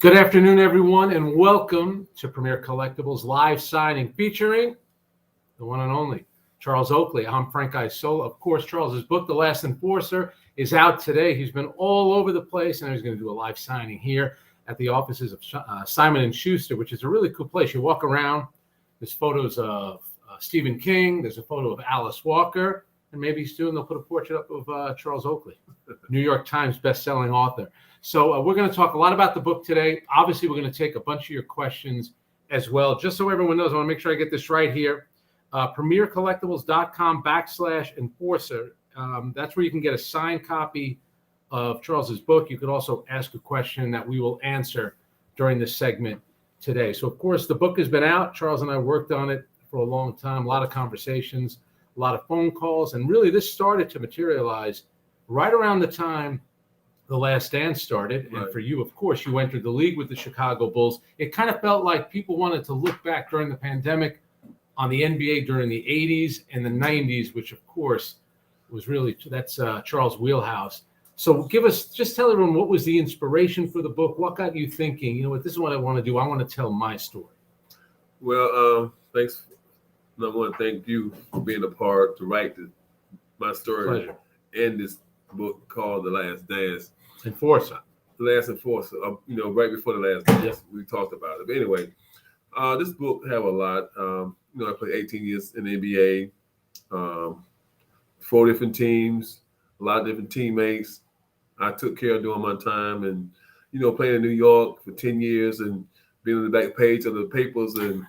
Good afternoon, everyone, and welcome to Premier Collectibles live signing featuring the one and only Charles Oakley. I'm Frank Isola. Of course, Charles's book, The Last Enforcer, is out today. He's been all over the place, and he's going to do a live signing here at the offices of Simon & Schuster, which is a really cool place. You walk around, there's photos of Stephen King, there's a photo of Alice Walker, and maybe soon they'll put a portrait up of Charles Oakley, New York Times best-selling author. So we're going to talk a lot about the book today. Obviously, we're going to take a bunch of your questions as well. Just so everyone knows, I want to make sure I get this right here. PremierCollectibles.com/enforcer. That's where you can get a signed copy of Charles's book. You could also ask a question that we will answer during this segment today. So, of course, the book has been out. Charles and I worked on it for a long time, a lot of conversations, a lot of phone calls. And really, this started to materialize right around the time The Last Dance started. Right. And for you, of course, you entered the league with the Chicago Bulls. It kind of felt like people wanted to look back during the pandemic on the NBA during the 80s and the 90s, which, of course, was really, that's Charles' wheelhouse. So just tell everyone, what was the inspiration for the book? What got you thinking, you know what, this is what I want to do. I want to tell my story. Well, thanks. I want to thank you for being a part to write my story. Pleasure. In this book called The Last Dance. Enforcer. The Last Enforcer. Right before The Last Dance, we talked about it. But anyway, this book have a lot. I played 18 years in the NBA, 4 different teams, a lot of different teammates. I took care of during my time, and playing in New York for 10 years and being on the back page of the papers, and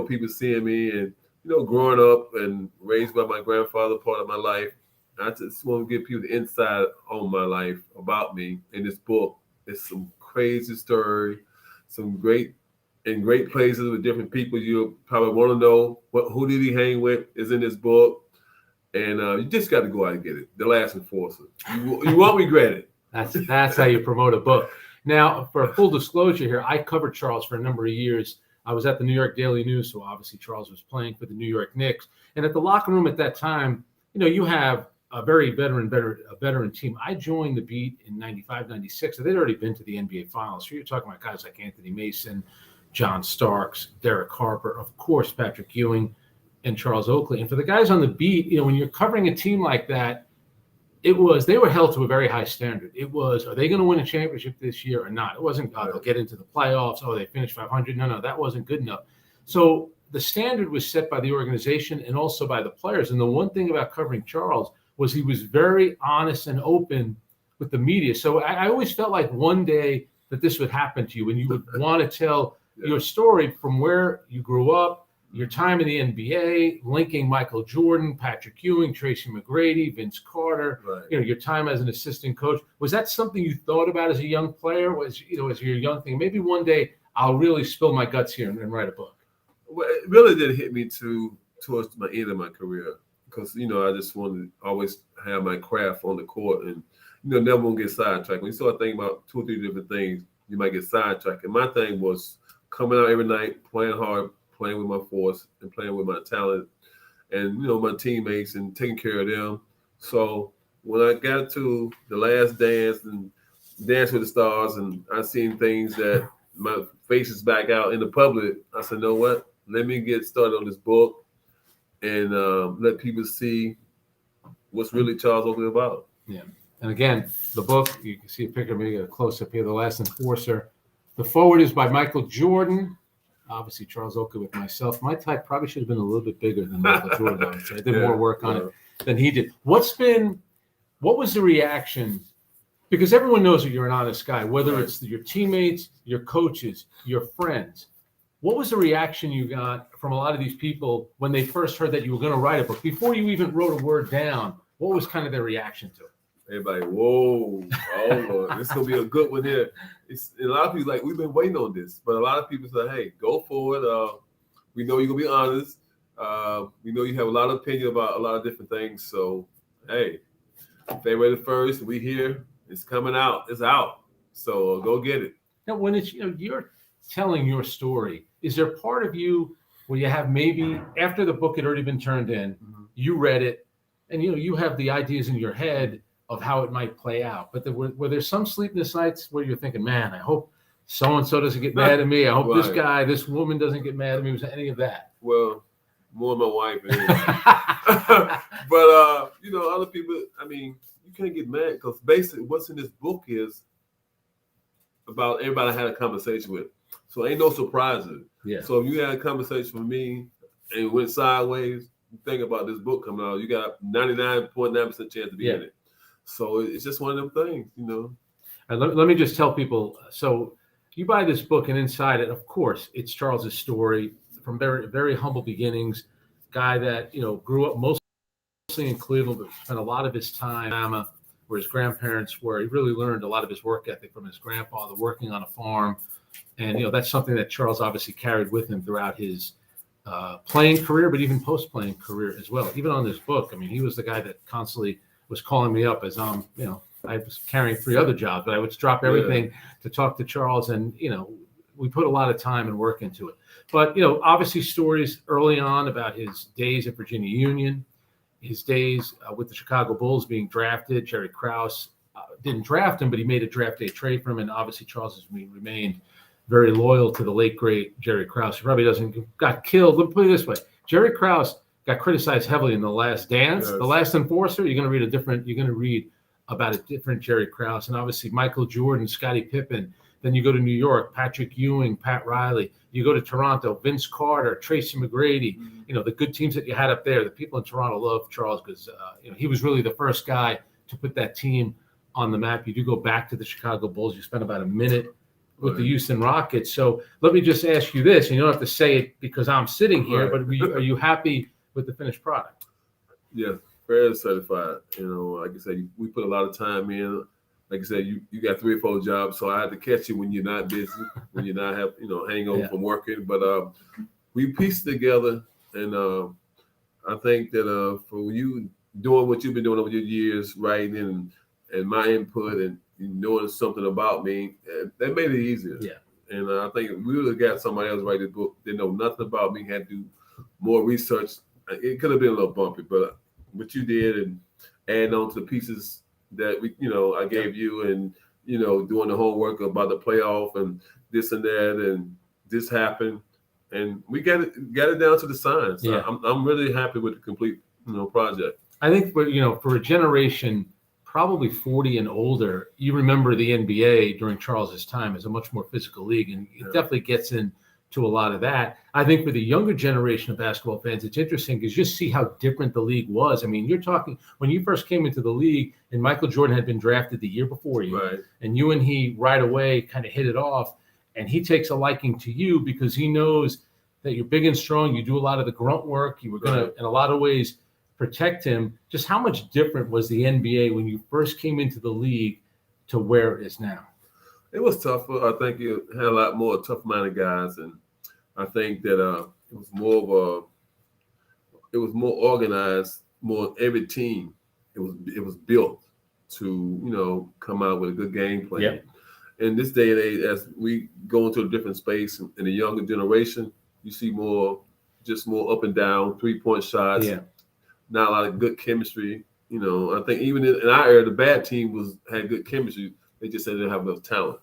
people seeing me, and growing up and raised by my grandfather, part of my life. I just want to give people the insight on my life, about me. In this book, it's some crazy story, some great places with different people you probably want to know. Who did he hang with is in this book. And you just got to go out and get it. The Last Enforcer. You won't regret it. That's how you promote a book. Now, for full disclosure here, I covered Charles for a number of years. I was at the New York Daily News, so obviously Charles was playing for the New York Knicks. And at the locker room at that time, you have a very veteran team. I joined the beat in 95, 96. So they'd already been to the NBA Finals. So you're talking about guys like Anthony Mason, John Starks, Derek Harper, of course, Patrick Ewing, and Charles Oakley. And for the guys on the beat, when you're covering a team like that, they were held to a very high standard. It was, are they going to win a championship this year or not? It wasn't, they'll get into the playoffs. Oh, they finished 500. No, that wasn't good enough. So the standard was set by the organization and also by the players. And the one thing about covering Charles was he was very honest and open with the media. So I always felt like one day that this would happen to you, and you would want to tell your story from where you grew up, your time in the NBA, linking Michael Jordan, Patrick Ewing, Tracy McGrady, Vince Carter, Right. Your time as an assistant coach. Was that something you thought about as a young player? As your young thing, maybe one day I'll really spill my guts here and write a book? Well, it really did hit me towards my end of my career, because I just wanted to always have my craft on the court, and never want to get sidetracked. When you start thinking about 2 or 3 different things, you might get sidetracked. And my thing was coming out every night, playing hard, playing with my force, and playing with my talent, and my teammates, and taking care of them. So when I got to The Last Dance and Dance with the Stars, and I seen things that my face is back out in the public, I said, "Know what? Let me get started on this book and let people see what's really Charles Oakley about." Yeah. And again, the book, you can see a picture of me, a close-up here, The Last Enforcer. The forward is by Michael Jordan. Obviously, Charles Oakley with myself. My type probably should have been a little bit bigger than Michael Jordan. I would say. I did more work on it than he did. What was the reaction? Because everyone knows that you're an honest guy, whether it's your teammates, your coaches, your friends. What was the reaction you got from a lot of these people when they first heard that you were going to write a book? Before you even wrote a word down, what was kind of their reaction to it? Everybody, whoa, oh Lord, this is gonna be a good one here. A lot of people like, we've been waiting on this, but a lot of people say, "Hey, go for it. We know you're gonna be honest. We know you have a lot of opinion about a lot of different things. So, hey, February the 1st, we here. It's coming out. It's out. So go get it." Now, when it's you're telling your story, is there part of you where you have maybe after the book had already been turned in, you read it, and you have the ideas in your head of how it might play out, but were there some sleepless nights where you're thinking, "Man, I hope so-and-so doesn't get mad at me. I hope Right. this woman doesn't get mad at me. Was any of that? Well, more my wife. But other people. I mean, you can't get mad because basically, what's in this book is about everybody I had a conversation with. So ain't no surprises. Yeah. So if you had a conversation with me and it went sideways, think about this book coming out. You got 99.9% chance to be in it. So it's just one of them things, Let me just tell people. So you buy this book, and inside it, of course, it's Charles's story from very, very humble beginnings. Guy that grew up mostly in Cleveland, but spent a lot of his time in Alabama, where his grandparents were. He really learned a lot of his work ethic from his grandfather, working on a farm, and that's something that Charles obviously carried with him throughout his playing career, but even post-playing career as well. Even on this book, I mean, he was the guy that constantly was calling me up as I was carrying 3 other jobs, but I would drop everything to talk to Charles, and we put a lot of time and work into it. But obviously stories early on about his days at Virginia Union, his days with the Chicago Bulls being drafted. Jerry Krause didn't draft him, but he made a draft day trade for him, and obviously Charles has remained very loyal to the late great Jerry Krause. He probably got killed. Let me put it this way: Jerry Krause got criticized heavily in The Last Dance, The Last Enforcer. You're going to read about a different Jerry Krause, and obviously Michael Jordan, Scottie Pippen. Then you go to New York, Patrick Ewing, Pat Riley. You go to Toronto, Vince Carter, Tracy McGrady. The good teams that you had up there. The people in Toronto love Charles because he was really the first guy to put that team on the map. You do go back to the Chicago Bulls. You spent about a minute with the Houston Rockets. So let me just ask you this, and you don't have to say it because I'm sitting here, but are you happy with the finished product? Yeah, very satisfied. Like I said, we put a lot of time in. Like I said, you got 3 or 4 jobs, so I had to catch you when you're not busy, when you're not hangover from working. But we pieced together, and I think that for you doing what you've been doing over your years, writing and my input and knowing something about me, that made it easier. Yeah. And I think we would have got somebody else write this book, didn't know nothing about me, had to do more research. It could have been a little bumpy, but what you did and adding on to the pieces that I gave you, and doing the homework about the playoff and this and that, and this happened, and we got it down to the science. So I'm really happy with the complete project. I think for a generation probably 40 and older, you remember the NBA during Charles's time as a much more physical league, and it definitely gets into a lot of that. I think for the younger generation of basketball fans, it's interesting because you see how different the league was. I mean, you're talking when you first came into the league, and Michael Jordan had been drafted the year before you, and you and he right away kind of hit it off, and he takes a liking to you because he knows that you're big and strong. You do a lot of the grunt work. You were going to, in a lot of ways, protect him. Just how much different was the NBA when you first came into the league to where it is now? It was tougher. I think you had a lot more tough-minded guys, and I think that it was more organized. More every team, it was built to come out with a good game plan. Yep. In this day and age, as we go into a different space in the younger generation, you see more up and down 3-point shots. Yeah. Not a lot of good chemistry. I think even in our era, the bad team had good chemistry. They just said they didn't have enough talent.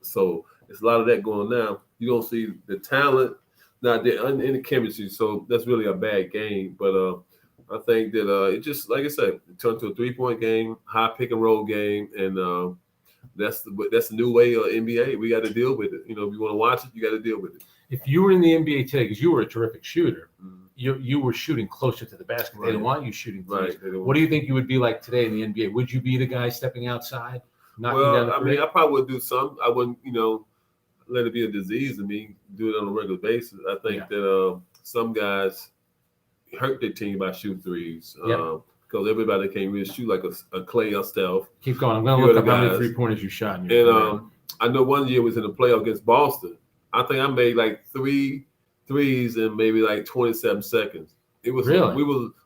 So it's a lot of that going on now. You don't see the talent, not there in the chemistry. So that's really a bad game. But I think that it just, like I said, it turned to a 3-point game, high pick and roll game, and that's the new way of NBA. We got to deal with it. If you want to watch it, you got to deal with it. If you were in the NBA today, because you were a terrific shooter, you were shooting closer to the basket. They didn't want you shooting threes. What do you think you would be like today in the NBA? Would you be the guy stepping outside, knocking down the three? I probably would do some. I wouldn't, let it be a disease to me. Do it on a regular basis. I think that some guys hurt their team by shooting threes. Because everybody can't really shoot like a Clay or Steph. Keep going. I'm going to look up how many 3-pointers you shot. I know one year was in the playoff against Boston. I think I made like 3 threes in maybe like 27 seconds. It was really?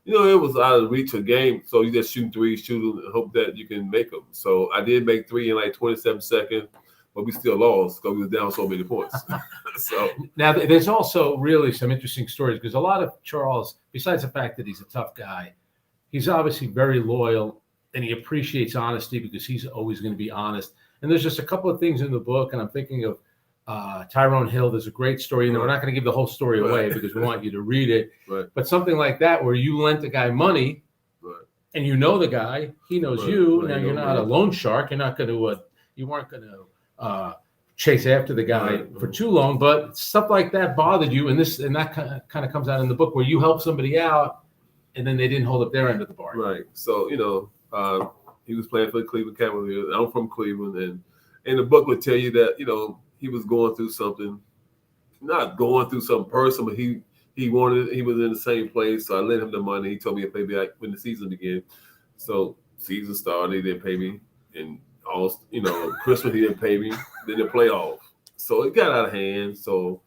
It was out of reach of game. So you just shooting threes, shoot and hope that you can make them. So I did make 3 in like 27 seconds, but we still lost because we was down so many points. So now there's also really some interesting stories because a lot of Charles, besides the fact that he's a tough guy, he's obviously very loyal and he appreciates honesty because he's always going to be honest. And there's just a couple of things in the book, and I'm thinking of Tyrone Hill. There's a great story. We're not going to give the whole story away because we want you to read it. Right. But something like that where you lent a guy money, and you know the guy, he knows you. Now you're not a loan shark. You're not going to. You weren't going to chase after the guy for too long. But stuff like that bothered you, and that kind of comes out in the book where you help somebody out, and then they didn't hold up their end of the bargain. Right. So he was playing for the Cleveland Cavaliers. I'm from Cleveland, and the book would tell you that he was going through something, not going through something personal, but he was in the same place. So I lent him the money. He told me to pay me back when the season began. So season started, he didn't pay me, and Christmas he didn't pay me. Then the playoffs. So it got out of hand. So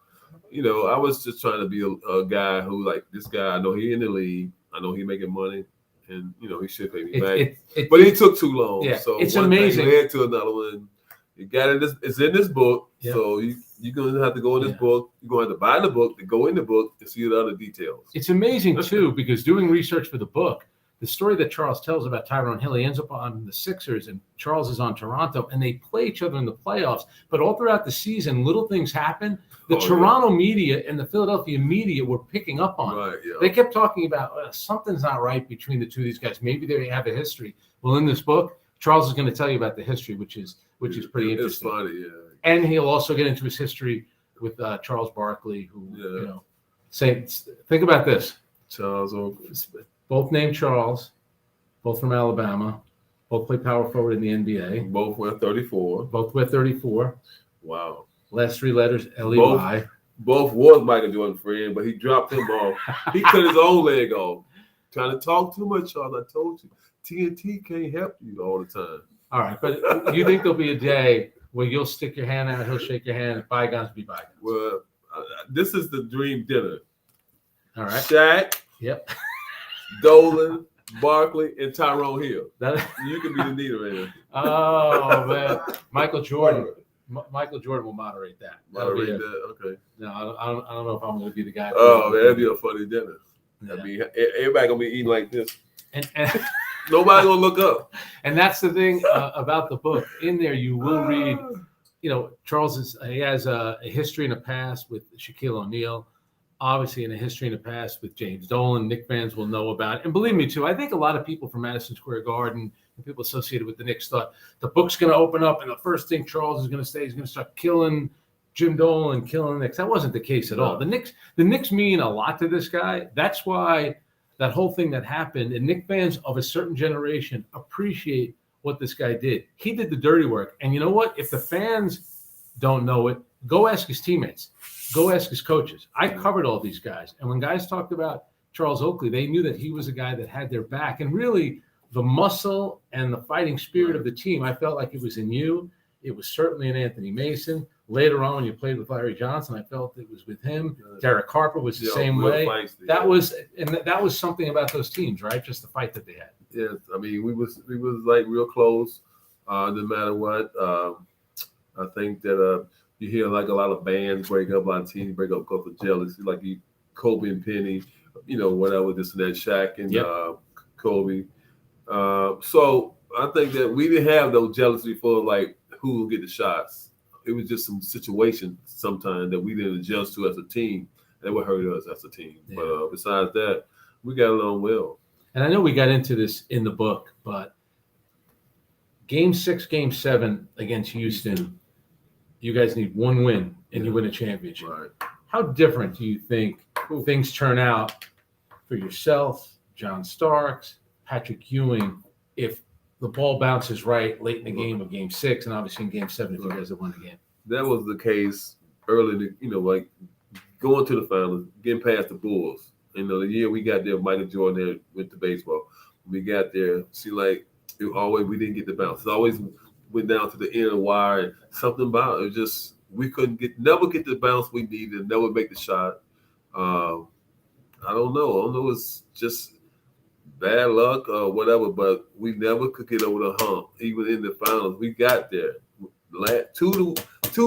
I was just trying to be a guy who, like, this guy, I know he in the league, I know he making money, and he should pay me back. But it took too long. Yeah, so it's one amazing. thing led to another one. You got it. It's in this book. Yep. So you're gonna have to go in this book. You're gonna have to buy the book to go in the book and see the other details. It's amazing too, because doing research for the book, the story that Charles tells about Tyrone Hill, he ends up on the Sixers and Charles is on Toronto, and they play each other in the playoffs. But all throughout the season, little things happen. The Toronto media and the Philadelphia media were picking up on it. Right, yeah. They kept talking about something's not right between the two of these guys. Maybe they have a history. Well, in this book, Charles is going to tell you about the history, which is pretty interesting. It's funny, yeah. And he'll also get into his history with Charles Barkley, who think about this. Charles Oakley. Both named Charles, both from Alabama, both play power forward in the NBA. Both wear 34. Both wear 34. Wow. Last three letters, L-E-Y. Both was Michael Jordan's friend, but he dropped him off. He cut his own leg off. Trying to talk too much, Charles. I told you. TNT can't help you all the time. All right, but you think there'll be a day where you'll stick your hand out, he'll shake your hand, bygones be bygones? Well, this is the dream dinner. All right. Shaq. Yep. Dolan, Barkley, and Tyrone Hill. You can be the leader right now. Oh, man. Michael Jordan will moderate that. Moderate that, okay. No, I don't know if I'm going to be the guy. Oh, man, that'd be a funny dinner. Yeah. I mean, everybody going to be eating like this. And Nobody going to look up. And that's the thing about the book. In there, you will read, Charles has a history and a past with Shaquille O'Neal, obviously in a history and a past with James Dolan. Knicks fans will know about it. And believe me, too, I think a lot of people from Madison Square Garden and people associated with the Knicks thought the book's going to open up and the first thing Charles is going to say is going to start killing Jim Dolan, killing the Knicks. That wasn't the case at all. The Knicks mean a lot to this guy. That's why that whole thing that happened, and Knicks fans of a certain generation appreciate what this guy did. He did the dirty work. And you know what? If the fans don't know it, go ask his teammates. Go ask his coaches. I covered all these guys. And when guys talked about Charles Oakley, they knew that he was a guy that had their back. And really, the muscle and the fighting spirit of the team, I felt like it was in you. It was certainly in Anthony Mason. Later on, when you played with Larry Johnson, I felt it was with him. Derek Harper was the same way. That was something about those teams, right? Just the fight that they had. Yes, I mean, we was like real close, no matter what. I think that you hear like a lot of bands break up, a lot of teams break up because of jealousy, like Kobe and Penny, whatever, this and that, Shaq and Kobe. So I think that we didn't have those jealousy for like who will get the shots. It was just some situations sometimes that we didn't adjust to as a team that would hurt us as a team. Yeah. But besides that, we got along well. And I know we got into this in the book, but Game 6, Game 7 against Houston, you guys need one win and you win a championship. Right. How different do you think things turn out for yourself, John Starks, Patrick Ewing, if the ball bounces right late in the game of Game 6 and obviously in Game 7 if you guys have won the game? That was the case early, like going to the finals, getting past the Bulls. The year we got there, Michael Jordan there went to baseball. We got there, we didn't get the bounce. It always went down to the end of the wire. And something about it, just we couldn't never get the bounce we needed, never make the shot. I don't know. It's just bad luck or whatever, but we never could get over the hump. Even in the finals, we got there. Two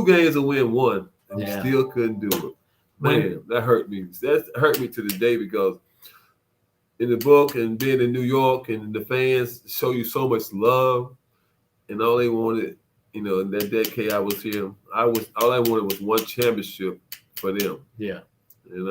games to win one, and we still couldn't do it. Man, that hurt me. That hurt me to the day because in the book and being in New York and the fans show you so much love, and all they wanted You know, in that decade I was here, all I wanted was one championship for them. Yeah. And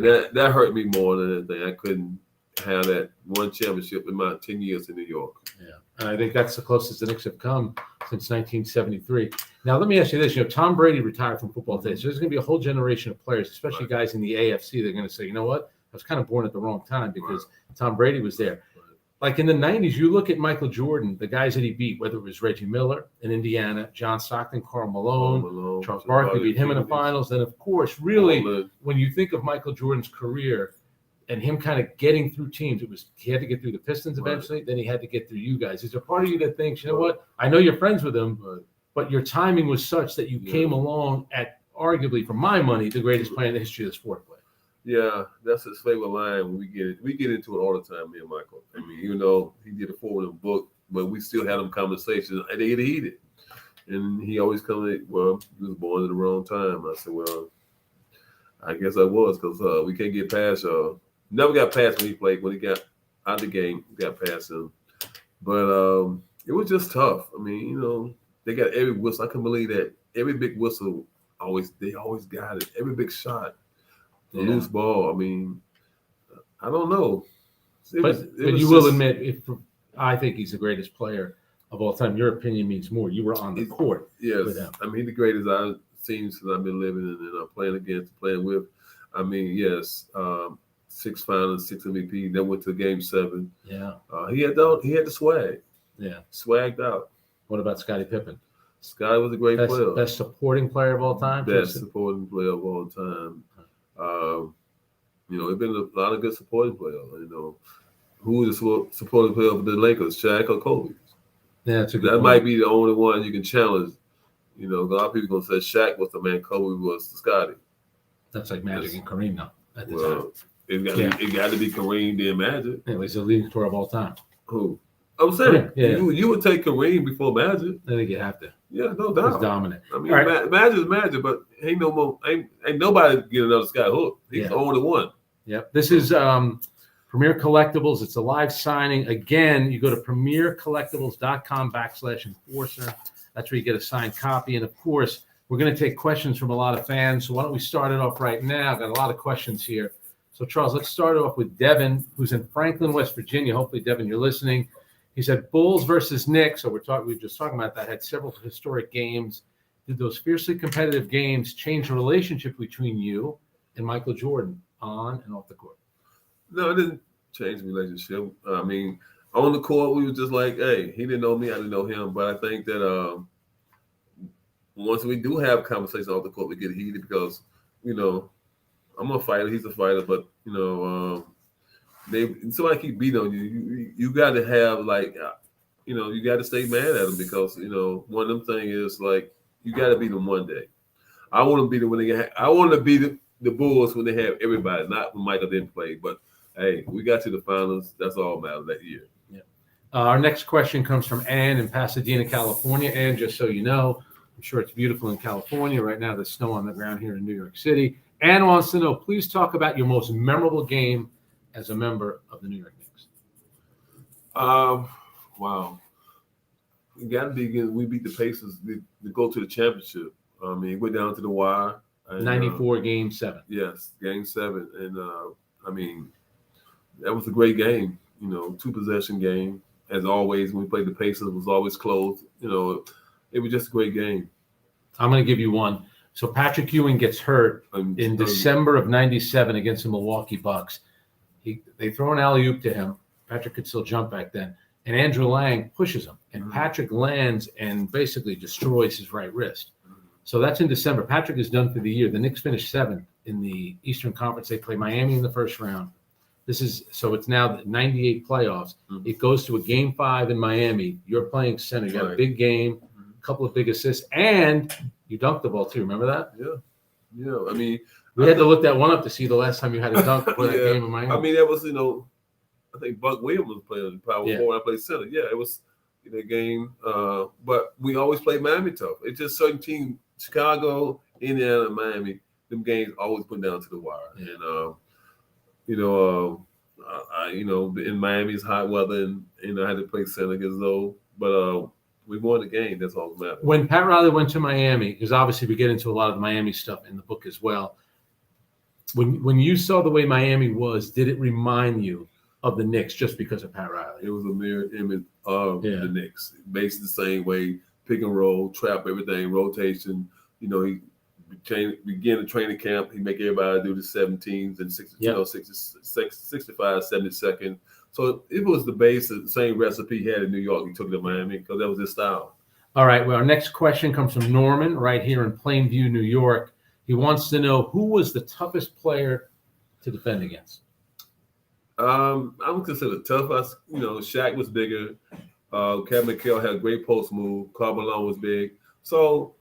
that hurt me more than anything. I couldn't have that one championship in my 10 years in New York. Yeah. And I think that's the closest the Knicks have come since 1973. Now, let me ask you this. You know, Tom Brady retired from football today. So there's going to be a whole generation of players, especially guys in the AFC. They're going to say, you know what? I was kind of born at the wrong time because Tom Brady was there. Like in the 90s, you look at Michael Jordan, the guys that he beat, whether it was Reggie Miller in Indiana, John Stockton, Karl Malone, Charles Barkley beat him in the finals. Then, of course, really, when you think of Michael Jordan's career and him kind of getting through teams, he had to get through the Pistons eventually, then he had to get through you guys. Is there part of you that thinks, you know what, I know you're friends with him, but your timing was such that you came along at arguably, for my money, the greatest player in the history of the sport? Yeah, that's his favorite line when we get into it all the time, me and Michael. I mean, even though he did a forward book, but we still had them conversations, and they get heated. And he always comes in, well, you was born at the wrong time. I said, well, I guess I was, because we can't get past never got past when he got out the game, we got past him. But it was just tough. I mean, you know, they got every whistle. I couldn't believe that. Every big whistle, they always got it. Every big shot. The loose ball. I mean, I don't know. But you will admit, I think he's the greatest player of all time. Your opinion means more. You were on the court with him. I mean, he's the greatest I've seen since I've been living and playing with. I mean, yes, 6 finals, 6 MVP. Then went to Game 7. Yeah. He had the swag. Yeah. Swagged out. What about Scottie Pippen? Scottie was a great player. Best supporting player of all time? Best supporting player of all time. You know, there's been a lot of good supporting players. You know, who is the supporting player of the Lakers, Shaq or Kobe? Yeah, that's a good That point. might be the only one you can challenge. You know, a lot of people gonna say Shaq was the man, Kobe was Scottie. That's like Magic and Kareem now. It got to be Kareem then Magic. Yeah, he's the leading scorer of all time. Who? I'm saying Kareem, you would take Kareem before Magic. I think you have to. Yeah, no doubt. He's dominant. I mean, Magic is Magic, but ain't nobody get another Scott Hook. He's the only one. Yep. This is Premier Collectibles. It's a live signing. Again, you go to premiercollectibles.com/enforcer. That's where you get a signed copy. And of course, we're going to take questions from a lot of fans. So why don't we start it off right now? I've got a lot of questions here. So Charles, let's start off with Devin, who's in Franklin, West Virginia. Hopefully, Devin, you're listening. He said Bulls versus Knicks. So we were just talking about that. Had several historic games. Did those fiercely competitive games change the relationship between you and Michael Jordan on and off the court? No, it didn't change the relationship. I mean, on the court, we were just like, hey, he didn't know me, I didn't know him. But I think that once we do have conversations off the court, we get heated because, you know, I'm a fighter, he's a fighter, but, you know, somebody keep beating on you. You got to have, like, you know, you got to stay mad at them because, you know, one of them things is, like, you got to beat them one day. I want to beat them when I want to beat the Bulls when they have everybody, not when Michael didn't play. But, hey, we got to the finals. That's all matters that year. Yeah. Our next question comes from Ann in Pasadena, California. Ann, just so you know, I'm sure it's beautiful in California. Right now, there's snow on the ground here in New York City. Ann wants to know, please talk about your most memorable game as a member of the New York Knicks. Wow. It got to be again. We beat the Pacers to go to the championship. I mean, went down to the wire. 94 Game 7. Yes, Game 7. And, I mean, that was a great game. You know, 2-possession game. As always, when we played the Pacers, it was always close. You know, it was just a great game. I'm going to give you one. So Patrick Ewing gets hurt in December of 97 against the Milwaukee Bucks. They throw an alley-oop to him. Patrick could still jump back then. And Andrew Lang pushes him. And Patrick lands and basically destroys his right wrist. So that's in December. Patrick is done for the year. The Knicks finished 7th in the Eastern Conference. They play Miami in the first round. So it's now the 98 playoffs. It goes to a Game 5 in Miami. You're playing center. You got a big game, a couple of big assists, and you dunked the ball too. Remember that? Yeah. I mean, we had to look that one up to see the last time you had a dunk before that game in Miami. I mean, that was, you know, I think Buck Williams was playing power forward when I played center. Yeah, it was in that game. But we always played Miami tough. It's just certain teams, Chicago, Indiana, Miami, them games always put down to the wire. Yeah. And, in Miami's hot weather, and I had to play center against those. But We won the game. That's all that matters. When Pat Riley went to Miami, because obviously we get into a lot of the Miami stuff in the book as well. When you saw the way Miami was, did it remind you of the Knicks just because of Pat Riley? It was a mirror image of the Knicks. Basically the same way, pick and roll, trap, everything, rotation. You know, he begin the training camp. He make everybody do the 17s and 65, 70 seconds. So it was the base of the same recipe he had in New York. He took it to Miami because that was his style. All right. Well, our next question comes from Norman right here in Plainview, New York. He wants to know who was the toughest player to defend against. I would consider tough. Shaq was bigger. Kevin McHale had a great post move. Karl Malone was big. So,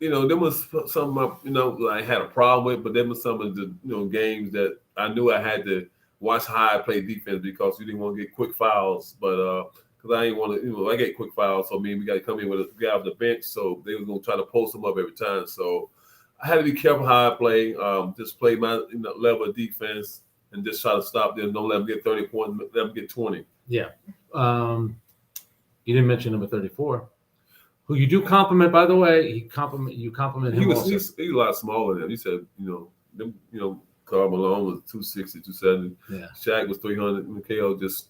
there was some, I had a problem with, but there was some of the, games that I knew I had to watch how I play defense because you didn't want to get quick fouls. But because I didn't want to, I get quick fouls. So, we got to come in with a guy off the bench. So they were going to try to post him up every time. So I had to be careful how I play. Just play my level of defense and just try to stop them. Don't let them get 30 points. Let them get 20. Yeah. You didn't mention number 34. Who you do compliment, by the way. You compliment him. He's a lot smaller than him. You said, Karl Malone was 260, 270. Yeah. Shaq was 300. McHale just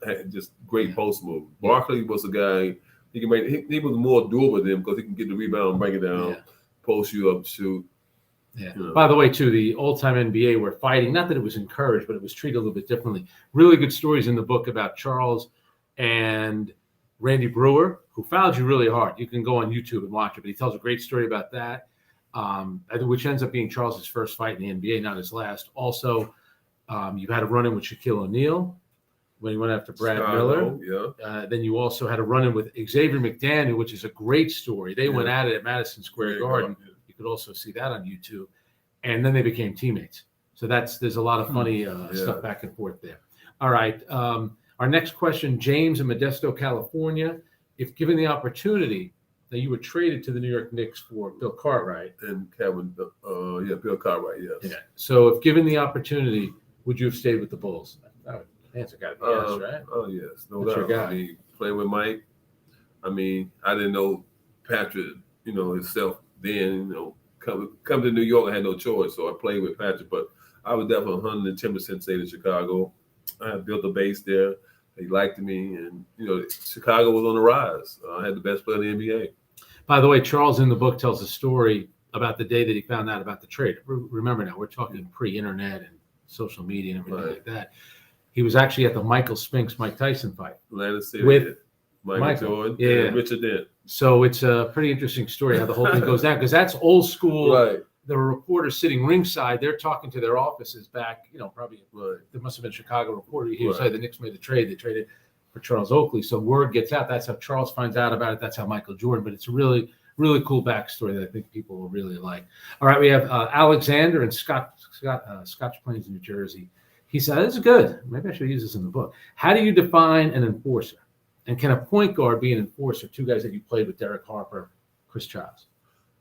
had great post move. Barkley was a guy he was more doable than him because he can get the rebound, bring it down, post you up, shoot. Yeah. By the way, too, the old-time NBA were fighting. Not that it was encouraged, but it was treated a little bit differently. Really good stories in the book about Charles and Randy Brewer, who fouled you really hard. You can go on YouTube and watch it, but he tells a great story about that, which ends up being Charles's first fight in the NBA, not his last. Also, you had a run-in with Shaquille O'Neal when he went after Brad Miller. Yeah. Then you also had a run-in with Xavier McDaniel, which is a great story. They went at it at Madison Square Garden. You could also see that on YouTube. And then they became teammates. So there's a lot of funny stuff back and forth there. All right. Our next question, James in Modesto, California. If given the opportunity that you were traded to the New York Knicks for Bill Cartwright. And Kevin, Bill Cartwright, yes. Yeah. So if given the opportunity, would you have stayed with the Bulls? Answer got to be yes, right? Oh, yes. No That's doubt. your guy. Playing with Mike. I didn't know Patrick, himself then, come to New York, I had no choice. So I played with Patrick, but I would definitely 110% stay in Chicago. I had built a base there. They liked me, and Chicago was on the rise. I had the best player in the NBA. By the way, Charles in the book tells a story about the day that he found out about the trade. Remember now, we're talking pre-internet and social media and everything like that. He was actually at the Michael Spinks Mike Tyson fight with Michael Jordan and Richard Dent. So it's a pretty interesting story how the whole thing goes down because that's old school. Right. The reporters sitting ringside, they're talking to their offices back, probably there must have been a Chicago reporter. He was the Knicks made the trade. They traded for Charles Oakley. So word gets out. That's how Charles finds out about it. That's how Michael Jordan. But it's a really, really cool backstory that I think people will really like. All right, we have Alexander in Scotch Plains, New Jersey. He said, this is good. Maybe I should use this in the book. How do you define an enforcer? And can a point guard be an enforcer? Two guys that you played with, Derek Harper, Chris Childs.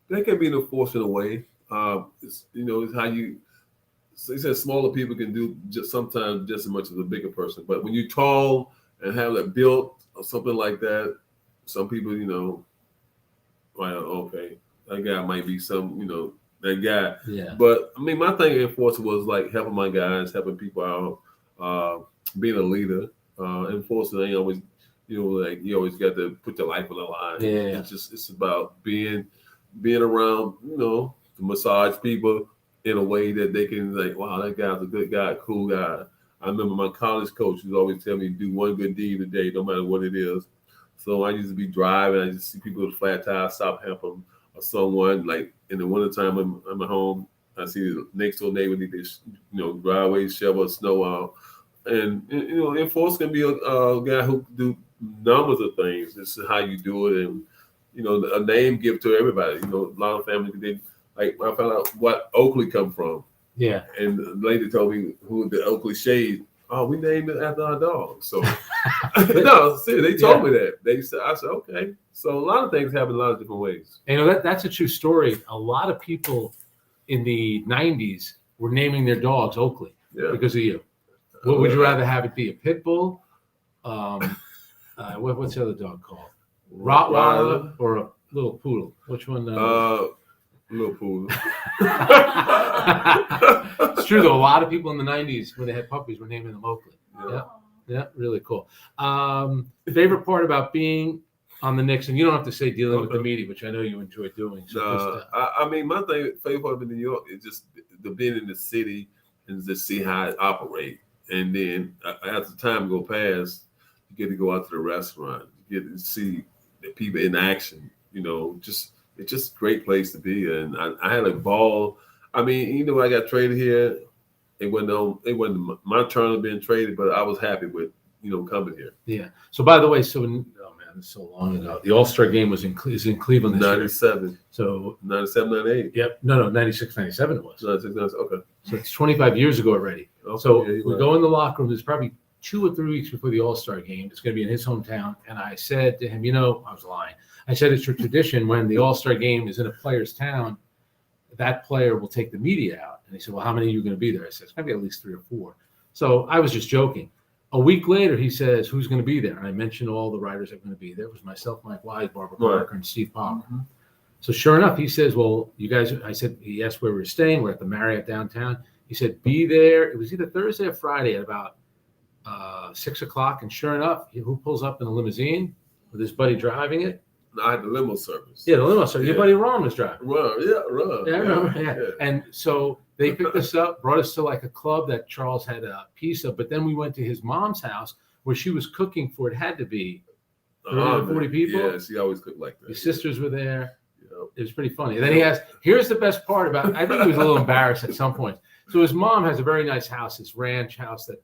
They can be an enforcer in a way. It's how you. So he said smaller people can do sometimes just as much as a bigger person. But when you're tall and have that built or something like that, some people, well, okay, that guy might be that guy. Yeah. But my thing enforcer was like helping my guys, helping people out, being a leader. Enforcer ain't always, you always got to put your life on the line. Yeah. It's about being around, to massage people in a way that they can wow, that guy's a good guy, cool guy. I remember my college coach was always telling me do one good deed a day, no matter what it is. So I used to be driving, I just see people with a flat tire, stop helping or someone in the wintertime I'm at home. I see the next door neighbor need this, driveway, shovel, snow out. And enforce can be a guy who can do numbers of things. This is how you do it, and a name give to everybody. A lot of families I found out what Oakley come from. Yeah. And the lady told me who the Oakley shade. Oh, we named it after our dog. So no, see, they told me that. I said, okay. So a lot of things happen a lot of different ways. That's a true story. A lot of people in the 90s were naming their dogs Oakley because of you. What would you rather have it be? A pit bull? What's the other dog called? Rottweiler or a little poodle? Which one? Little poodle. It's true though. A lot of people in the '90s, when they had puppies, were naming them Oakley. Yeah, really cool. Favorite part about being on the Knicks, and you don't have to say dealing with the media, which I know you enjoy doing. So I mean, my favorite part of New York is just the being in the city and just see how it operates. And then as the time go past, you get to go out to the restaurant, you get to see the people in action. It's just a great place to be. And I had a ball. I mean, I got traded here. It wasn't my turn of being traded, but I was happy with coming here. Yeah. So by the way, it's so long ago. The All-Star game is in Cleveland this 97. Year. So 97, 98. Yep. No, 96, 97 it was. 96, 97. Okay. So it's 25 years ago already. Okay, so we go in the locker room. There's probably 2 or 3 weeks before the All-Star game. It's going to be in his hometown. And I said to him, I was lying. I said it's your tradition when the All-Star game is in a player's town, that player will take the media out. And he said, well, how many are you going to be there? I said, it's going to be at least 3 or 4. So I was just joking. A week later, he says, who's going to be there? And I mentioned all the writers that are going to be there. It was myself, Mike Wise, Barbara Parker, and Steve Palmer. Mm-hmm. So sure enough, he says, well, you guys, he asked where we were staying. We're at the Marriott downtown. He said, be there. It was either Thursday or Friday at about 6 o'clock. And sure enough, who pulls up in a limousine with his buddy driving it? I had the limo service. Yeah, the limo service. Your buddy Ron was driving. Ron. Yeah, I remember. Yeah. And so they picked us up, brought us to like a club that Charles had a piece of. But then we went to his mom's house where she was cooking for, it had to be 30 or 40 people. Yeah, she always cooked like that. His sisters were there. Yep. It was pretty funny. And then he asked, here's the best part about, I think he was a little embarrassed at some point. So his mom has a very nice house, this ranch house that,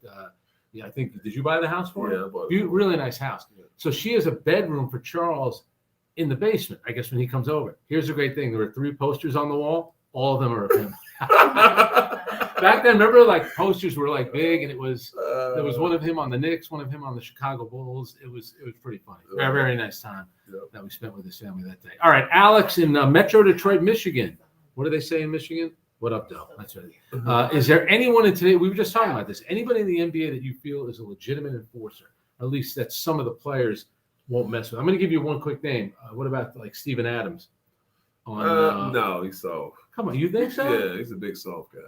I think, did you buy the house for her? Yeah, I bought it. Really nice house. Yeah. So she has a bedroom for Charles in the basement, I guess, when he comes over. Here's the great thing. There were 3 posters on the wall. All of them are of him. Back then, remember, like, posters were, like, big, and there was one of him on the Knicks, one of him on the Chicago Bulls. It was pretty funny. Very, very nice time that we spent with his family that day. All right, Alex in Metro Detroit, Michigan. What do they say in Michigan? What up, Del? That's right. Is there anyone in today, we were just talking about this, anybody in the NBA that you feel is a legitimate enforcer, or at least that some of the players won't mess with? I'm going to give you one quick name. What about like Steven Adams? No, he's soft. Come on, you think so? Yeah, he's a big soft guy.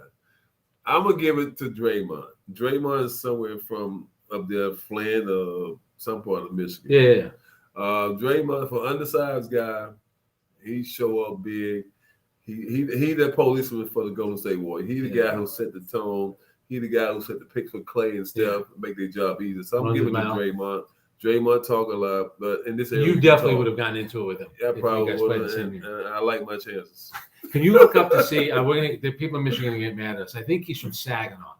I'm going to give it to Draymond. Draymond is somewhere from up there, Flint or some part of Michigan. Yeah. Draymond, for an undersized guy, he show up big. He the policeman for the Golden State Warriors. He the guy who set the tone. He the guy who set the pick for Clay and Steph, make their job easier. So I'm giving it to Draymond. Draymond talk a lot, but in this area, you definitely would have gotten into it with him. Yeah, probably would. And I like my chances. Can you look up to see? The people in Michigan are going to get mad at us. I think he's from Saginaw.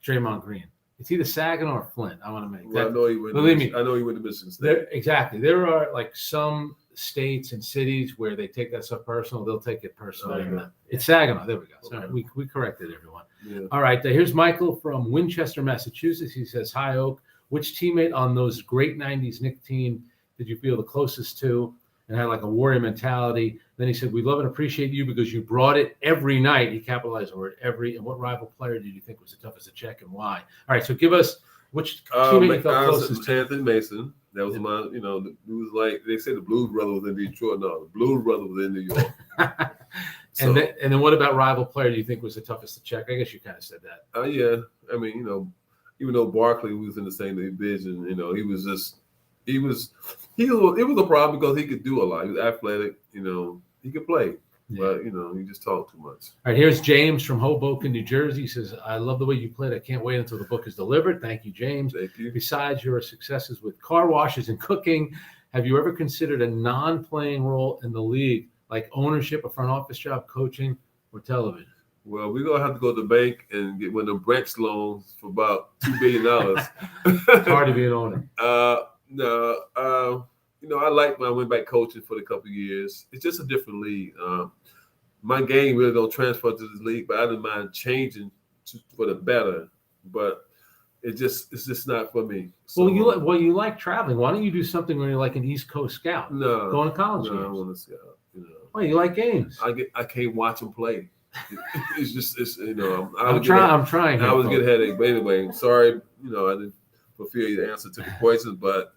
Draymond Green. It's either Saginaw or Flint. I want to make that. I know he went. Believe me, I know he went to Michigan State. Exactly. There are like some states and cities where they take that stuff personal. They'll take it personally. Okay. It's Saginaw. There we go. Sorry, we corrected everyone. Yeah. All right. Here's Michael from Winchester, Massachusetts. He says, "Hi, Oak. Which teammate on those great 90s Knicks team did you feel the closest to and had like a warrior mentality?" Then he said, "We love and appreciate you because you brought it every night." He capitalized the word every. And what rival player did you think was the toughest to check and why? All right, so give us which teammate you felt closest to. Anthony Mason. That was my, it was like, they said the Blues brother was in Detroit. No, the Blues brother was in New York. And then what about rival player do you think was the toughest to check? I guess you kind of said that. Yeah. I mean, even though Barkley was in the same division, it was a problem because he could do a lot. He was athletic, he could play, but he just talked too much. All right, here's James from Hoboken, New Jersey. He says, "I love the way you played. I can't wait until the book is delivered." Thank you, James. Thank you. Besides your successes with car washes and cooking, have you ever considered a non-playing role in the league, like ownership, a front office job, coaching, or television? Well, we're going to have to go to the bank and get one of them branch loans for about $2 billion. It's hard to be an owner. No. I like when I went back coaching for a couple of years. It's just a different league. My game really don't transfer to this league, but I don't mind changing for the better. But it's just not for me. So, you like traveling. Why don't you do something where you're like an East Coast scout? No. Going to college games. I want to scout. Well, you like games. I can't watch them play. I'm trying. I always get a headache. But anyway, sorry, I didn't fulfill the answer to the questions, but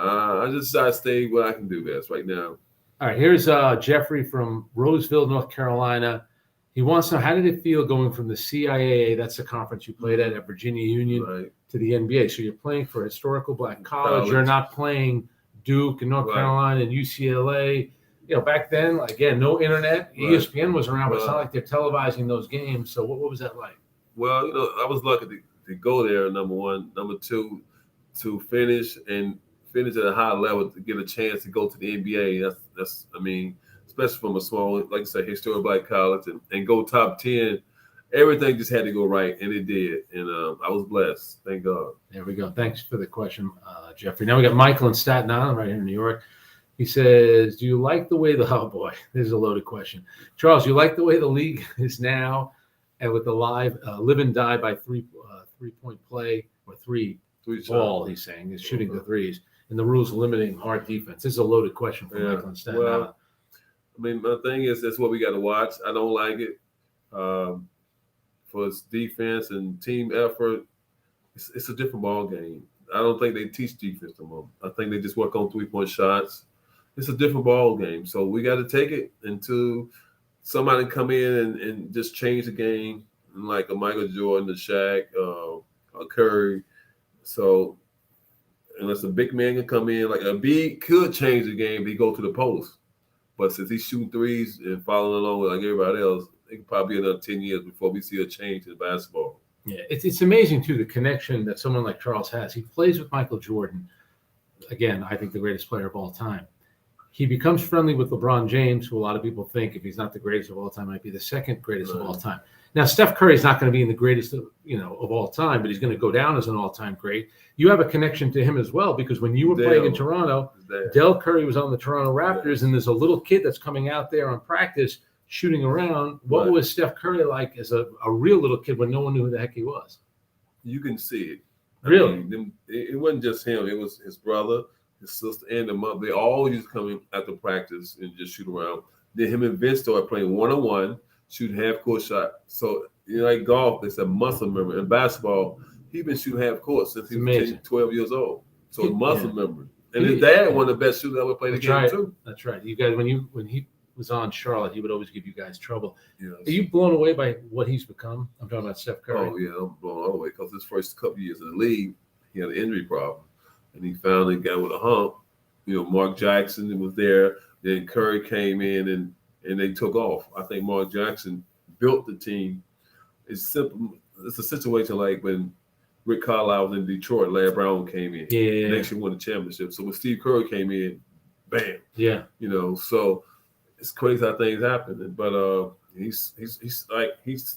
I just try to stay what I can do best right now. All right, here's Jeffrey from Roseville, North Carolina. He wants to know, how did it feel going from the CIAA, that's the conference you played at Virginia Union, Right. to the NBA? So you're playing for a historical black college. You're not playing Duke and North Carolina and UCLA. You know, back then, again, no internet. ESPN was around, but it's not like they're televising those games. So what was that like? Well, you know, I was lucky to go there, number one. Number two, to finish at a high level, to get a chance to go to the NBA. That's I mean, especially from a small, like I said, historic black college, and go top 10. Everything just had to go right, and it did. And I was blessed. Thank God. There we go. Thanks for the question, Jeffrey. Now we got Michael in Staten Island right here in New York. He says, do you like the way oh boy, this is a loaded question. Charles, you like the way the league is now, and with the live live and die by three-point play or three ball, he's saying, is shooting the threes, and the rules limiting hard defense? This is a loaded question for Michael in Staten Island. I mean, my thing is, that's what we got to watch. I don't like it. For its defense and team effort, it's a different ball game. I don't think they teach defense no more. I think they just work on three-point shots. It's a different ball game. So we got to take it until somebody come in and just change the game, like a Michael Jordan, a Shaq, a Curry. So unless a big man can come in, like a big could change the game, he go to the post. But since he's shooting threes and following along with like everybody else, it could probably be another 10 years before we see a change in basketball. Yeah, it's amazing, too, the connection that someone like Charles has. He plays with Michael Jordan. Again, I think the greatest player of all time. He becomes friendly with LeBron James, who a lot of people think, if he's not the greatest of all time, might be the second greatest of all time. Now, Steph Curry is not going to be in the greatest of all time, but he's going to go down as an all-time great. You have a connection to him as well, because when you were playing in Toronto, Del Curry was on the Toronto Raptors, and there's a little kid that's coming out there on practice shooting around. What was Steph Curry like as a real little kid when no one knew who the heck he was? You can see it. Really? I mean, it wasn't just him. It was his brother, his sister, and the mother. They all used to come in after practice and just shoot around. Then him and Vince started playing one-on-one, shooting half-court shot. So, like golf, it's a muscle memory. In basketball, he's been shooting half-court since he was 10, 12 years old. So it's muscle memory. And his dad, one of the best shooters ever played the game, too. That's right. You guys, when he was on Charlotte, he would always give you guys trouble. Yes. Are you blown away by what he's become? I'm talking about Steph Curry. Oh, yeah, I'm blown all the way, because his first couple years in the league, he had an injury problem. And he finally got with a hump. You know, Mark Jackson was there. Then Curry came in and they took off. I think Mark Jackson built the team. It's simple. It's a situation like when Rick Carlisle was in Detroit, Larry Brown came in. Yeah. And actually won the championship. So when Steve Curry came in, bam. Yeah. You know, so it's crazy how things happen. But he's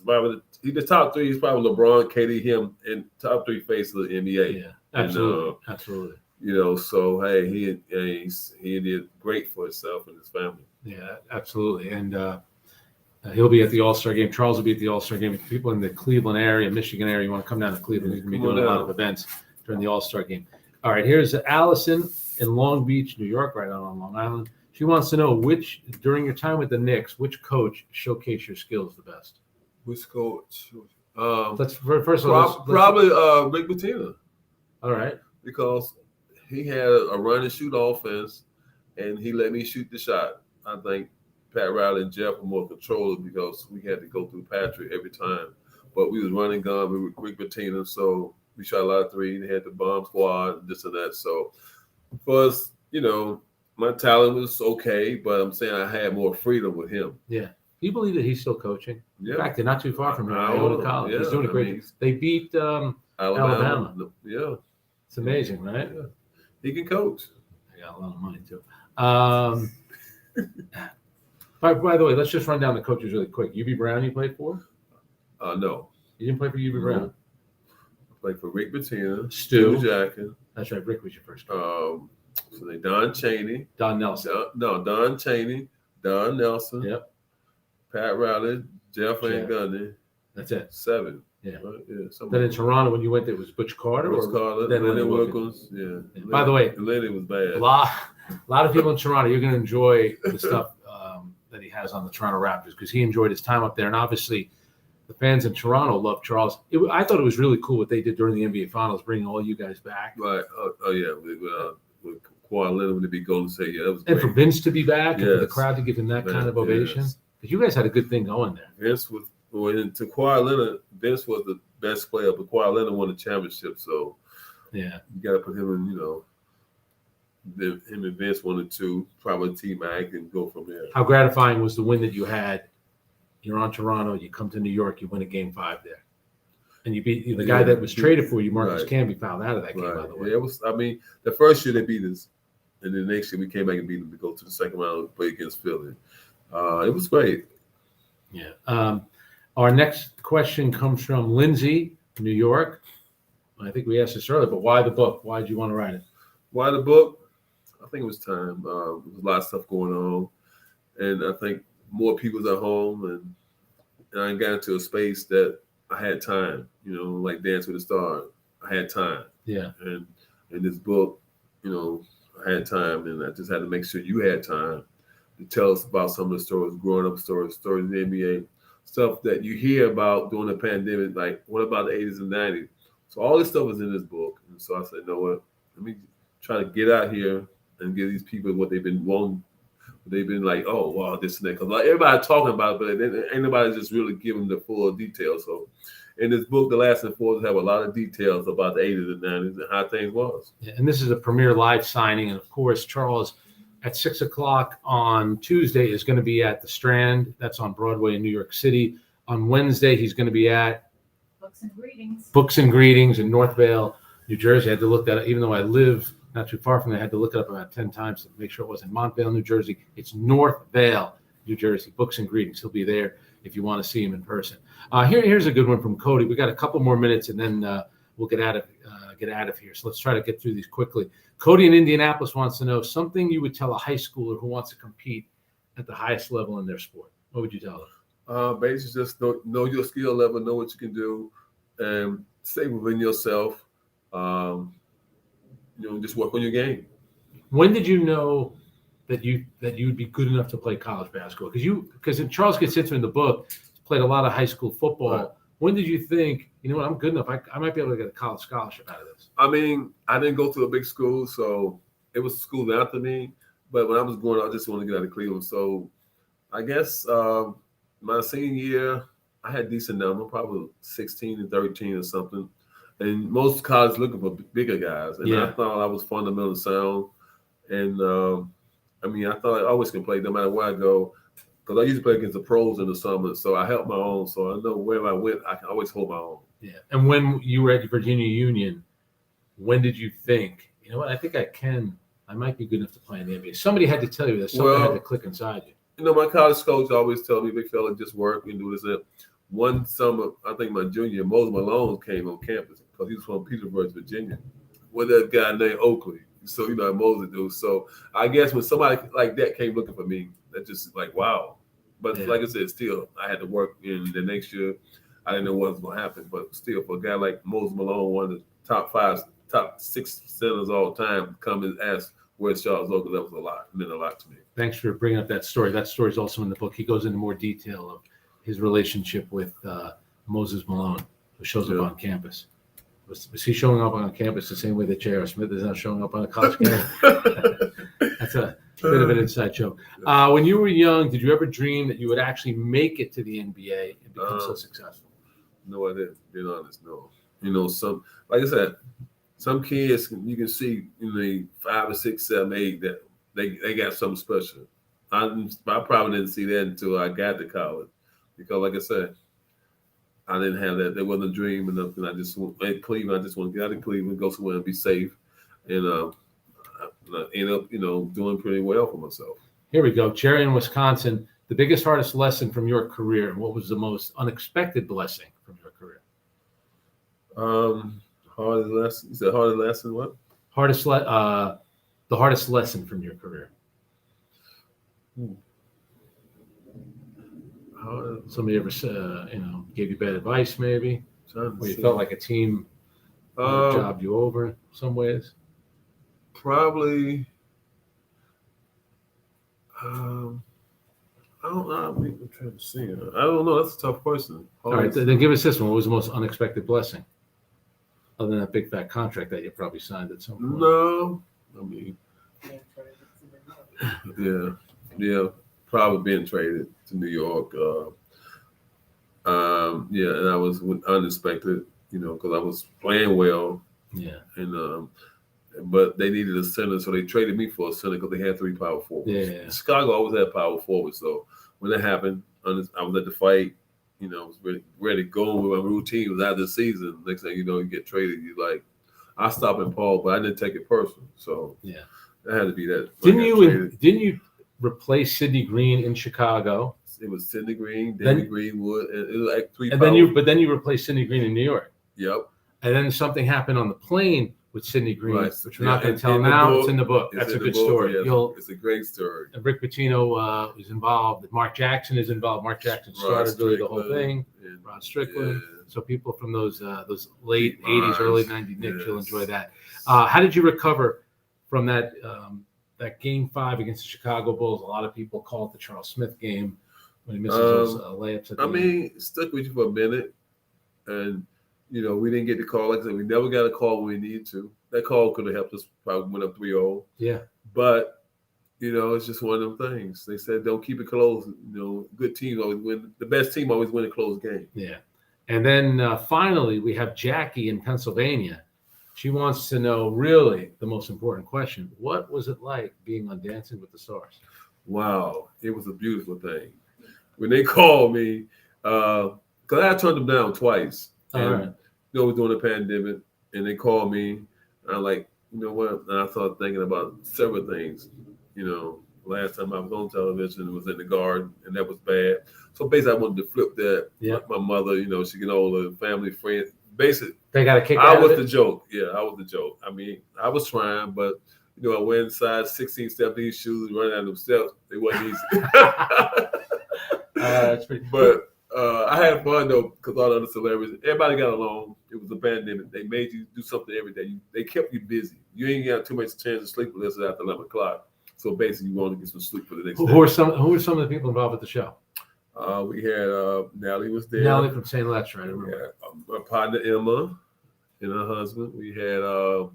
probably the top three. He's probably LeBron, KD, him, and top three faces of the NBA. Yeah, absolutely, absolutely. You know, so hey, he did great for himself and his family. Yeah, absolutely. And he'll be at the All-Star game. Charles will be at the All-Star game. If people in the Cleveland area, Michigan area, you want to come down to Cleveland, he's going to be doing a lot of events during the All-Star game. All right, here's Allison in Long Beach, New York, right out on Long Island. She wants to know, during your time with the Knicks, which coach showcased your skills the best? Which coach? Let's first of all, probably Rick Pitino. All right, because he had a run and shoot offense, and he let me shoot the shot. I think Pat Riley and Jeff were more controllers because we had to go through Patrick every time. But we was running gun with Rick Pitino, so we shot a lot of threes. They had the bomb squad, this and that. So for us, you know, my talent was okay, but I'm saying I had more freedom with him. Yeah. Do you believe that he's still coaching? Yeah. In fact, they're not too far from here. Iona College. Yeah, he's doing a great job. They beat Alabama. Yeah. It's amazing, right? Yeah. He can coach. I got a lot of money, too. By the way, let's just run down the coaches really quick. UB Brown you played for? No. You didn't play for UB Brown? I played for Rick Pitino. Stu Jackson. That's right. Rick was your first coach. So they Don Chaney. Don Nelson. Don Chaney. Don Nelson. Yep. Pat Riley. Jeff Van Gundy. That's it. 7. Yeah. Right? Yeah. Then in Toronto, when you went there, was Butch Carter? Butch Carter. Then Lenny Wilkins. Yeah. By the way, Lenny was bad. A lot of people in Toronto, you're going to enjoy the stuff that he has on the Toronto Raptors, because he enjoyed his time up there. And obviously, the fans in Toronto love Charles. I thought it was really cool what they did during the NBA Finals, bringing all you guys back. Right. Oh yeah. With Kawhi Leonard to be Golden State. Yeah, that was And great. for Vince to be back and for the Yes. crowd to give him that kind of ovation. Yes. Because you guys had a good thing going there. Vince was to Kawhi Leonard. Vince was the best player, but Kawhi Leonard won the championship. So yeah, you got to put him in. Him and Vince wanted to probably T-Mac and go from there. How gratifying was the win that you had? You're on Toronto. You come to New York. You win a game 5 there, and you beat the guy that was traded for you. Marcus Camby fouled out of that game. By the way, yeah, it was. I mean, the first year they beat us, and then the next year we came back and beat them to go to the second round and play against Philly. It was great. Yeah. Our next question comes from Lindsay, New York. I think we asked this earlier, but why the book? Why did you want to write it? Why the book? I think it was time. There was a lot of stuff going on, and I think more people was at home, and I got into a space that I had time. Like Dance with the Stars. I had time. Yeah. And in this book, I had time, and I just had to make sure you had time to tell us about some of the stories, growing up stories in the NBA, stuff that you hear about during the pandemic, like what about the 80s and 90s? So all this stuff is in this book. And so I said, you know what? Let me try to get out here and give these people what they've been wanting. They've been like, oh, wow, this and that. Because like, everybody talking about it, but ain't nobody just really giving the full details. So in this book, The Last and Fourth have a lot of details about the 80s and 90s and how things was. Yeah, and this is a premiere live signing. And, of course, Charles, at 6 o'clock on Tuesday, is going to be at the Strand. That's on Broadway in New York City. On Wednesday, he's going to be at Books and Greetings in Northvale, New Jersey. I had to look that up, even though I live not too far from there. I had to look it up about 10 times to make sure it wasn't Montvale, New Jersey. It's Northvale, New Jersey. Books and Greetings. He'll be there if you want to see him in person. Here's a good one from Cody. We got a couple more minutes, and then we'll get out of here. So let's try to get through these quickly. Cody in Indianapolis wants to know something you would tell a high schooler who wants to compete at the highest level in their sport. What would you tell them? Basically, just know your skill level, know what you can do, and stay within yourself. Just work on your game. When did you know that you would be good enough to play college basketball? Because Charles gets into in the book, played a lot of high school football. Right. When did you think, you know what, I'm good enough? I might be able to get a college scholarship out of this. I mean, I didn't go to a big school, so it was school after me. But when I was going, I just wanted to get out of Cleveland. So I guess my senior year, I had a decent number, probably 16 and 13 or something. And most colleges looking for bigger guys. And I thought I was fundamentally sound. And, I thought I always can play no matter where I go. Because I used to play against the pros in the summer. So I held my own. So I know wherever I went, I can always hold my own. Yeah. And when you were at Virginia Union, when did you think, you know what, I might be good enough to play in the NBA? Somebody had to tell you that. Something had to click inside you. My college coach always tell me, big fella, just work and do this. And one summer, I think my junior year, Moses Malone came on campus because he was from Petersburg, Virginia, with a guy named Oakley. So, how Moses do. So I guess when somebody like that came looking for me, that's just like, wow. But like I said, still, I had to work in the next year. I didn't know what was going to happen. But still, for a guy like Moses Malone, one of the top 6 centers all time, come and ask where's Charles Oakley, that was a lot. It meant a lot to me. Thanks for bringing up that story. That story is also in the book. He goes into more detail of his relationship with Moses Malone, who shows up on campus. Was he showing up on campus the same way that J.R. Smith is not showing up on a college campus? That's a bit of an inside joke. When you were young, did you ever dream that you would actually make it to the NBA and become so successful? No, I didn't. Being honest, no. Like I said, some kids you can see in the 5 or 6, 7, 8 that they got something special. I probably didn't see that until I got to college, because like I said, I didn't have that. There wasn't a dream or nothing. I just want at Cleveland. I just want to get out of Cleveland, go somewhere and be safe, and I end up, doing pretty well for myself. Here we go. Jerry in Wisconsin. The biggest, hardest lesson from your career, and what was the most unexpected blessing from your career? Hardest lesson. You said hardest lesson. What? The hardest lesson from your career. Somebody ever gave you bad advice, maybe, or you felt like a team jobbed you over in some ways? Probably. I don't know. I'm trying to see. I don't know. That's a tough question. All right, then give us this one. What was the most unexpected blessing, other than that big fat contract that you probably signed at some point? No, Yeah, probably being traded to New York. Yeah, and I was unexpected, because I was playing well. Yeah. And but they needed a center, so they traded me for a center because they had 3 power forwards. Yeah. Chicago always had power forwards, so when that happened, I was at the fight. I was ready to go with my routine. It was out of the season. Next thing you know, you get traded. You like, I stopped and Paul, but I didn't take it personal. So yeah, that had to be that. Didn't you replace Sidney Green in Chicago? It was Sidney Green, Danny Greenwood, and it was like 3. And then you replaced Sidney Green in New York. Yep. And then something happened on the plane with Sidney Green, right. which we're not going to tell now. It's in the book. That's a good story. Yeah, it's a great story. Rick Pitino is involved. Mark Jackson is involved. Mark Jackson started really the whole thing. Rod Strickland. Yeah. So people from those late 80s, early 90s Knicks, you'll enjoy that. How did you recover from that Game 5 against the Chicago Bulls? A lot of people call it the Charles Smith game when he misses those layups at the end. It stuck with you for a minute. And we didn't get the call. Like I said, we never got a call when we needed to. That call could have helped us. Probably went up 3-0. Yeah. But, it's just one of them things. They said, don't keep it close. Good teams always win. The best team always win a close game. Yeah. And then finally, we have Jackie in Pennsylvania. She wants to know really the most important question. What was it like being on Dancing with the Stars? Wow. It was a beautiful thing. When they called me, because I turned them down twice. All right. It was during the pandemic, and they called me. And I'm like, you know what? And I started thinking about several things. Last time I was on television, it was in the Garden, and that was bad. So basically, I wanted to flip that. Yeah. My mother, she get older, family, friends. Basically, they got a kick out out of of it. The joke. Yeah, I was the joke. I mean, I was trying, but I went inside 16, 17 shoes, running out of them steps. It wasn't easy. That's pretty. But I had fun though, because all the other celebrities, everybody got along. It was a pandemic. They made you do something every day. They kept you busy. You ain't got too much chance to sleep unless it's after 11 o'clock. So basically, you want to get some sleep for the next day. Who are some of the people involved with the show? We had Natalie was there. Natalie from St. Let's, right? I remember. Yeah, my partner Emma and her husband. We had the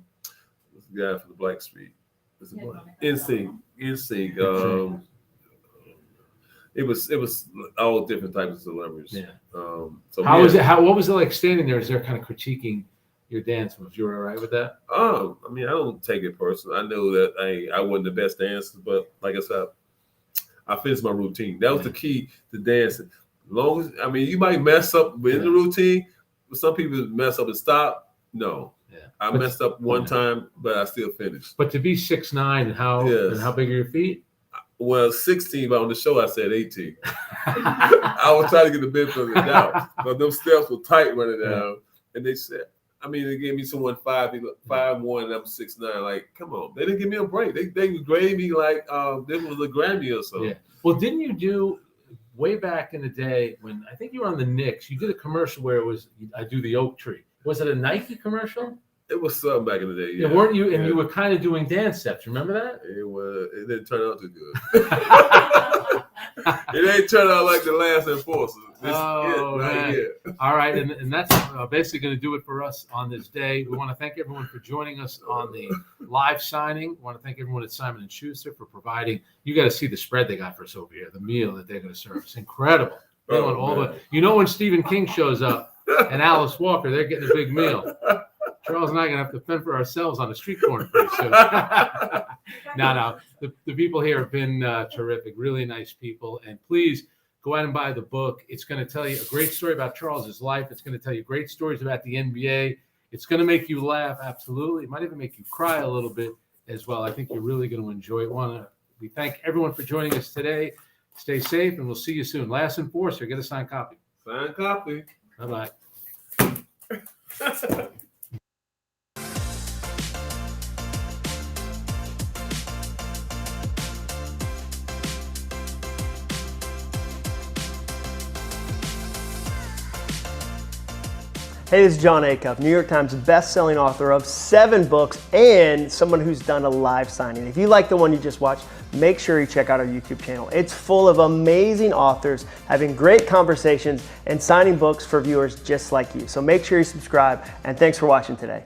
guy from the Black Street. NSYNC. It was all different types of celebrities. Yeah. So how was it? What was it like standing there? Is there kind of critiquing your dance moves? You were all right with that? I don't take it personal. I know that I wasn't the best dancer, but like I said, I finished my routine. That was the key to dancing. Long as you might mess up in the routine, but some people mess up and stop. No. Yeah. I messed up one time, but I still finished. But to be 6'9" and how big are your feet? Well, 16, but on the show I said 18. I was trying to get the benefit of the doubt, but those steps were tight running down. And they said, they gave me someone 5'1", and I'm 6'9". Like, come on, they didn't give me a break. They graded me like this was a Grammy or something. Yeah. Well, didn't you do way back in the day when I think you were on the Knicks? You did a commercial where it was I do the oak tree. Was it a Nike commercial? It was something back in the day. Yeah, weren't you? And you were kind of doing dance steps. Remember that? It didn't turn out too good. It ain't turned out like the last Enforcer. All right, and that's basically going to do it for us on this day. We want to thank everyone for joining us on the live signing. We want to thank everyone at Simon & Schuster for providing. You got to see the spread they got for us over here. The meal that they're going to serve. It's incredible. They want all when Stephen King shows up and Alice Walker, they're getting a big meal. Charles and I are going to have to fend for ourselves on the street corner pretty soon. No. The people here have been terrific, really nice people. And please go out and buy the book. It's going to tell you a great story about Charles's life. It's going to tell you great stories about the NBA. It's going to make you laugh, absolutely. It might even make you cry a little bit as well. I think you're really going to enjoy it. We thank everyone for joining us today. Stay safe, and we'll see you soon. Last Enforcer, get a signed copy. Signed copy. Bye-bye. Hey, this is John Acuff, New York Times best-selling author of 7 books and someone who's done a live signing. If you like the one you just watched, make sure you check out our YouTube channel. It's full of amazing authors having great conversations and signing books for viewers just like you. So make sure you subscribe, and thanks for watching today.